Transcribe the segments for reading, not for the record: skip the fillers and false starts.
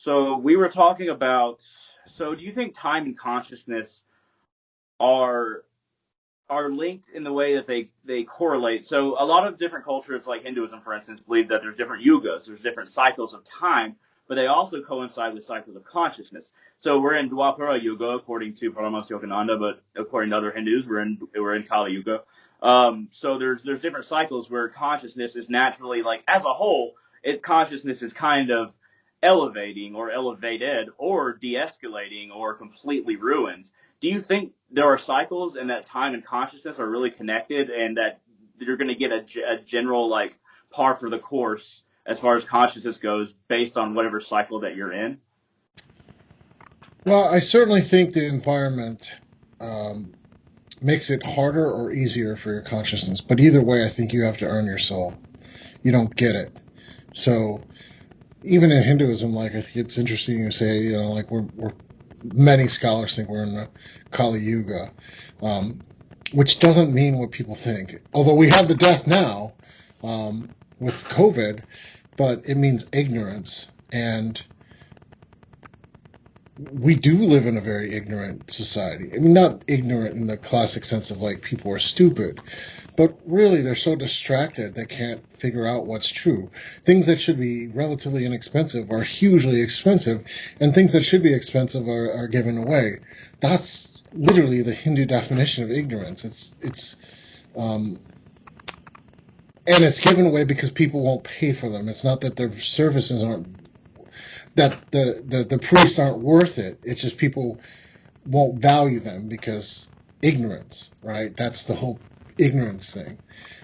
So we were talking about. So do you think time and consciousness are are linked in the way that they correlate? So a lot of different cultures, like Hinduism, for instance, believe that there's different yugas, there's different cycles of time, but they also coincide with cycles of consciousness. So we're in Dwapara Yuga according to Paramas Yogananda, but according to other Hindus, we're in Kali Yuga. So there's different cycles where consciousness is naturally, like, as a whole, consciousness is kind of elevating or elevated or de-escalating or completely ruined. Do you think there are cycles and that time and consciousness are really connected, and that you're going to get a general, like, par for the course as far as consciousness goes based on whatever cycle that you're in? Well, I certainly think the environment makes it harder or easier for your consciousness. But either way, I think you have to earn your soul. You don't get it. So even in Hinduism, like, I think it's interesting to say, like, we're many scholars think we're in the Kali Yuga, which doesn't mean what people think. Although we have the death now with COVID, but it means ignorance. And we do live in a very ignorant society. I mean, not ignorant in the classic sense of, like, people are stupid, but really they're so distracted they can't figure out what's true. Things that should be relatively inexpensive are hugely expensive, and things that should be expensive are given away. That's literally the Hindu definition of ignorance. And it's given away because people won't pay for them. It's not that their services aren't, that the priests aren't worth it. It's just people won't value them because ignorance, right? That's the whole ignorance thing.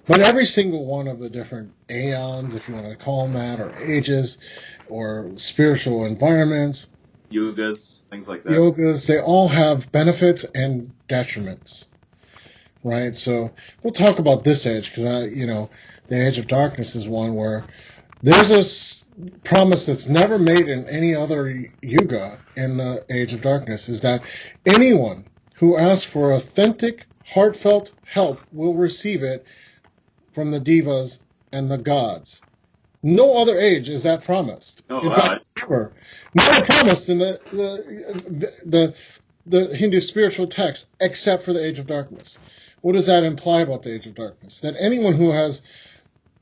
But every single one of the different aeons, if you want to call them that, or ages, or spiritual environments, Yugas, things like that. yogas, they all have benefits and detriments, right? So we'll talk about this age because the age of darkness is one where there's a promise that's never made in any other yuga in the age of darkness, is that anyone who asks for authentic, heartfelt help will receive it from the devas and the gods. No other age is that promised. Oh, in wow. fact, never promised in the Hindu spiritual text, except for the age of darkness. What does that imply about the age of darkness? That anyone who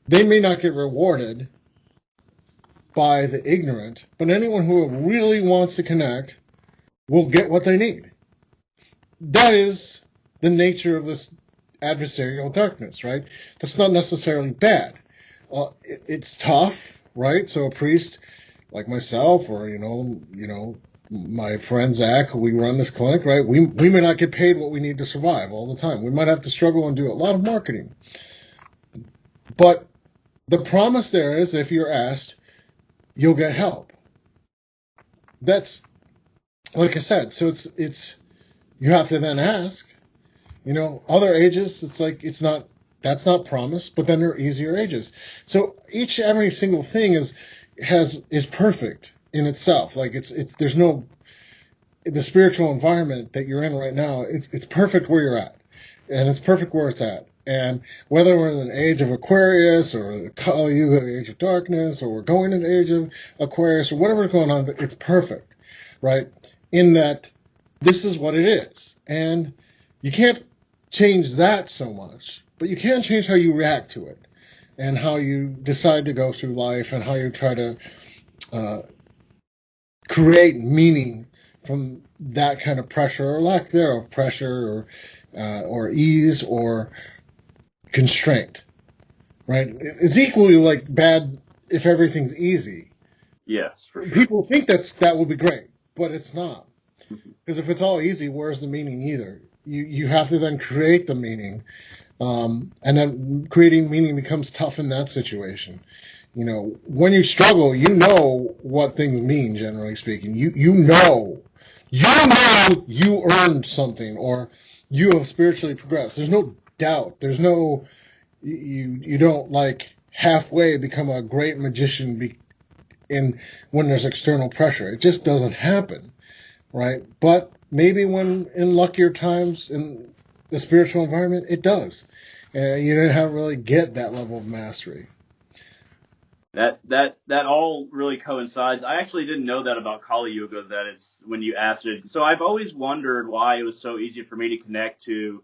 they may not get rewarded by the ignorant, but anyone who really wants to connect will get what they need. That is the nature of this adversarial darkness, right? That's not necessarily bad. It's tough, right? So a priest like myself, or my friend Zach, we run this clinic, right? We may not get paid what we need to survive all the time. We might have to struggle and do a lot of marketing. But the promise there is, if you're asked, you'll get help. That's, like I said, so it's you have to then ask. Other ages, it's like that's not promised, but then there are easier ages. So every single thing is perfect in itself. Like there's no, the spiritual environment that you're in right now, it's perfect where you're at, and it's perfect where it's at. And whether we're in the age of Aquarius or the Kali Yuga, age of darkness, or we're going in the age of Aquarius, or whatever's going on, it's perfect, right? In that this is what it is. And you can't change that so much, but you can change how you react to it and how you decide to go through life and how you try to create meaning from that kind of pressure or lack thereof, pressure or ease or constraint, right? It's equally like bad if everything's easy. Yes, for sure. People think that would be great, but it's not. Because if it's all easy, where's the meaning either? You have to then create the meaning, and then creating meaning becomes tough in that situation. When you struggle, you know what things mean. Generally speaking, you know you earned something, or you have spiritually progressed. There's no doubt. There's no you don't like halfway become a great magician when there's external pressure. It just doesn't happen, right? But maybe when in luckier times in the spiritual environment, it does. You didn't have to really get that level of mastery. That all really coincides. I actually didn't know that about Kali Yuga. That it's when you asked it. So I've always wondered why it was so easy for me to connect to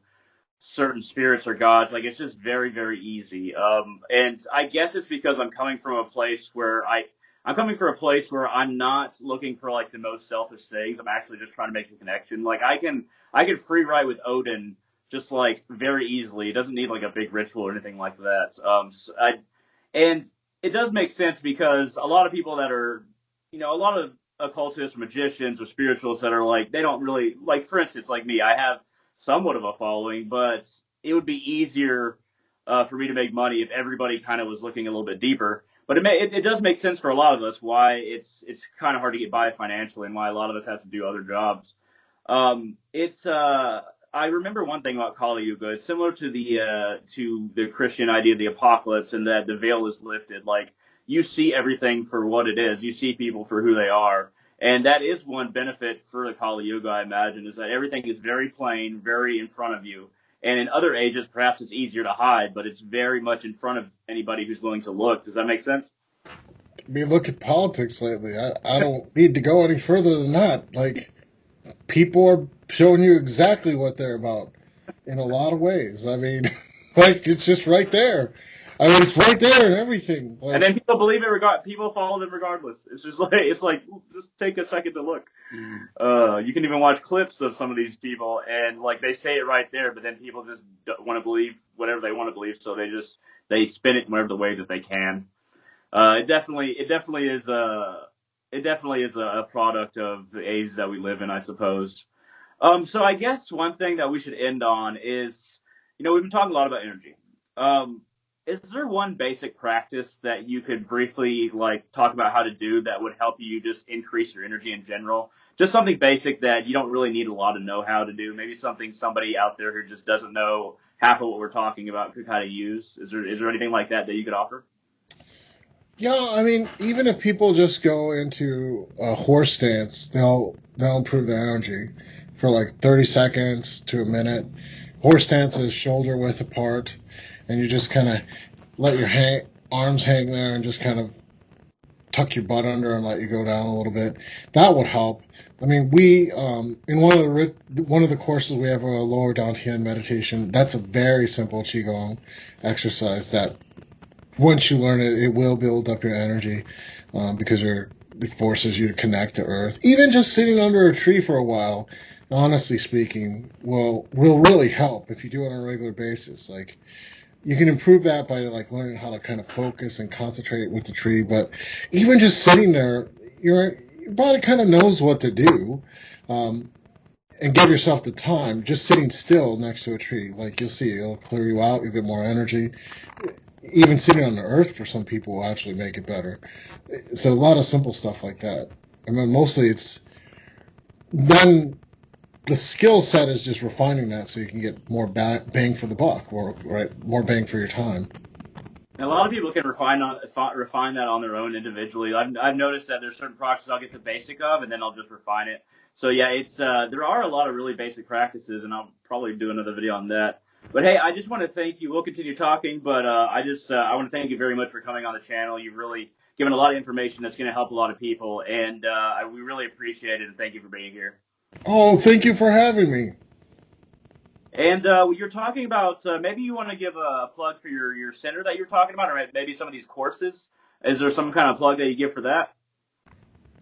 certain spirits or gods. Like it's just very, very easy. And I guess it's because I'm coming from a place where I'm coming from a place where I'm not looking for like the most selfish things. I'm actually just trying to make a connection. Like I can free write with Odin just like very easily. It doesn't need like a big ritual or anything like that. And it does make sense because a lot of people that are, a lot of occultists, magicians, or spiritualists that are like, they don't really, like, for instance, like me, I have somewhat of a following, but it would be easier for me to make money if everybody kind of was looking a little bit deeper. But it does make sense for a lot of us why it's kind of hard to get by financially and why a lot of us have to do other jobs. It's I remember one thing about Kali Yuga. It's similar to the Christian idea of the apocalypse, and that the veil is lifted. Like you see everything for what it is. You see people for who they are, and that is one benefit for the Kali Yuga, I imagine, is that everything is very plain, very in front of you. And in other ages, perhaps it's easier to hide, but it's very much in front of anybody who's willing to look. Does that make sense? I mean, look at politics lately. I don't need to go any further than that. Like, people are showing you exactly what they're about in a lot of ways. I mean, like, it's just right there. I mean, it's right there and everything. Like, And then people believe it. People follow them regardless. It's just like just take a second to look. You can even watch clips of some of these people, and like they say it right there, but then people just want to believe whatever they want to believe, so they spin it in whatever the way that they can. It definitely is a product of the age that we live in, I suppose. So I guess one thing that we should end on is, we've been talking a lot about energy. Is there one basic practice that you could briefly like talk about how to do that would help you just increase your energy in general? Just something basic that you don't really need a lot of know-how to do. Maybe something somebody out there who just doesn't know half of what we're talking about could kind of use. Is there anything like that you could offer? yeah, I mean, even if people just go into a horse stance, they'll improve their energy for like 30 seconds to a minute. Horse stance is shoulder width apart, and you just kind of let your arms hang there and just kind of tuck your butt under and let you go down a little bit. That would help. I mean, we in one of the courses we have a lower dantian meditation. That's a very simple qigong exercise that once you learn it, it will build up your energy because it forces you to connect to earth. Even just sitting under a tree for a while, honestly speaking, will really help if you do it on a regular basis. Like, you can improve that by like learning how to kind of focus and concentrate with the tree. But even just sitting there, your body kind of knows what to do. And give yourself the time. Just sitting still next to a tree, like you'll see, it'll clear you out. You'll get more energy. Even sitting on the earth for some people will actually make it better. So a lot of simple stuff like that. I mean, mostly it's then the skill set is just refining that so you can get more bang for the buck, or more bang for your time. And a lot of people can refine that on their own individually. I've noticed that there's certain practices I'll get the basic of, and then I'll just refine it. So yeah, it's there are a lot of really basic practices, and I'll probably do another video on that. But hey, I just want to thank you. We'll continue talking, but I want to thank you very much for coming on the channel. You've really given a lot of information that's going to help a lot of people, and we really appreciate it. And thank you for being here. Oh, thank you for having me. And you're talking about maybe you want to give a plug for your center that you're talking about, or maybe some of these courses. Is there some kind of plug that you give for that?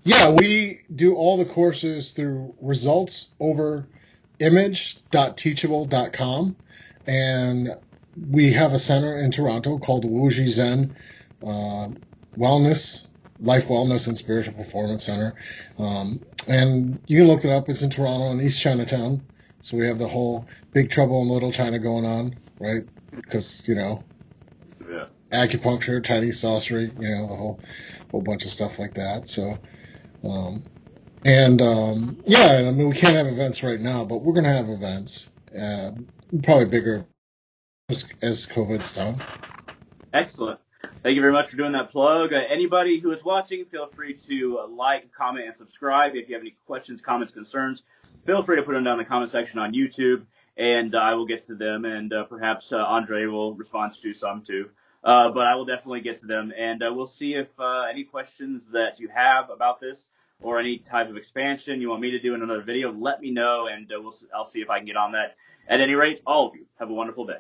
Yeah, we do all the courses through resultsoverimage.teachable.com. And we have a center in Toronto called the Wuji Zen Life Wellness and Spiritual Performance Center. And you can look it up. It's in Toronto in East Chinatown. So we have the whole Big Trouble in Little China going on, right? Because, acupuncture, Chinese sorcery, a whole bunch of stuff like that. So, I mean, we can't have events right now, but we're going to have events. Probably bigger as COVID's done. Excellent. Thank you very much for doing that plug. Anybody who is watching, feel free to like, comment, and subscribe. If you have any questions, comments, concerns, feel free to put them down in the comment section on YouTube, and I will get to them, and perhaps Andrieh will respond to some too. but I will definitely get to them, and we'll see if any questions that you have about this or any type of expansion you want me to do in another video, let me know, and I'll see if I can get on that. At any rate, all of you, have a wonderful day.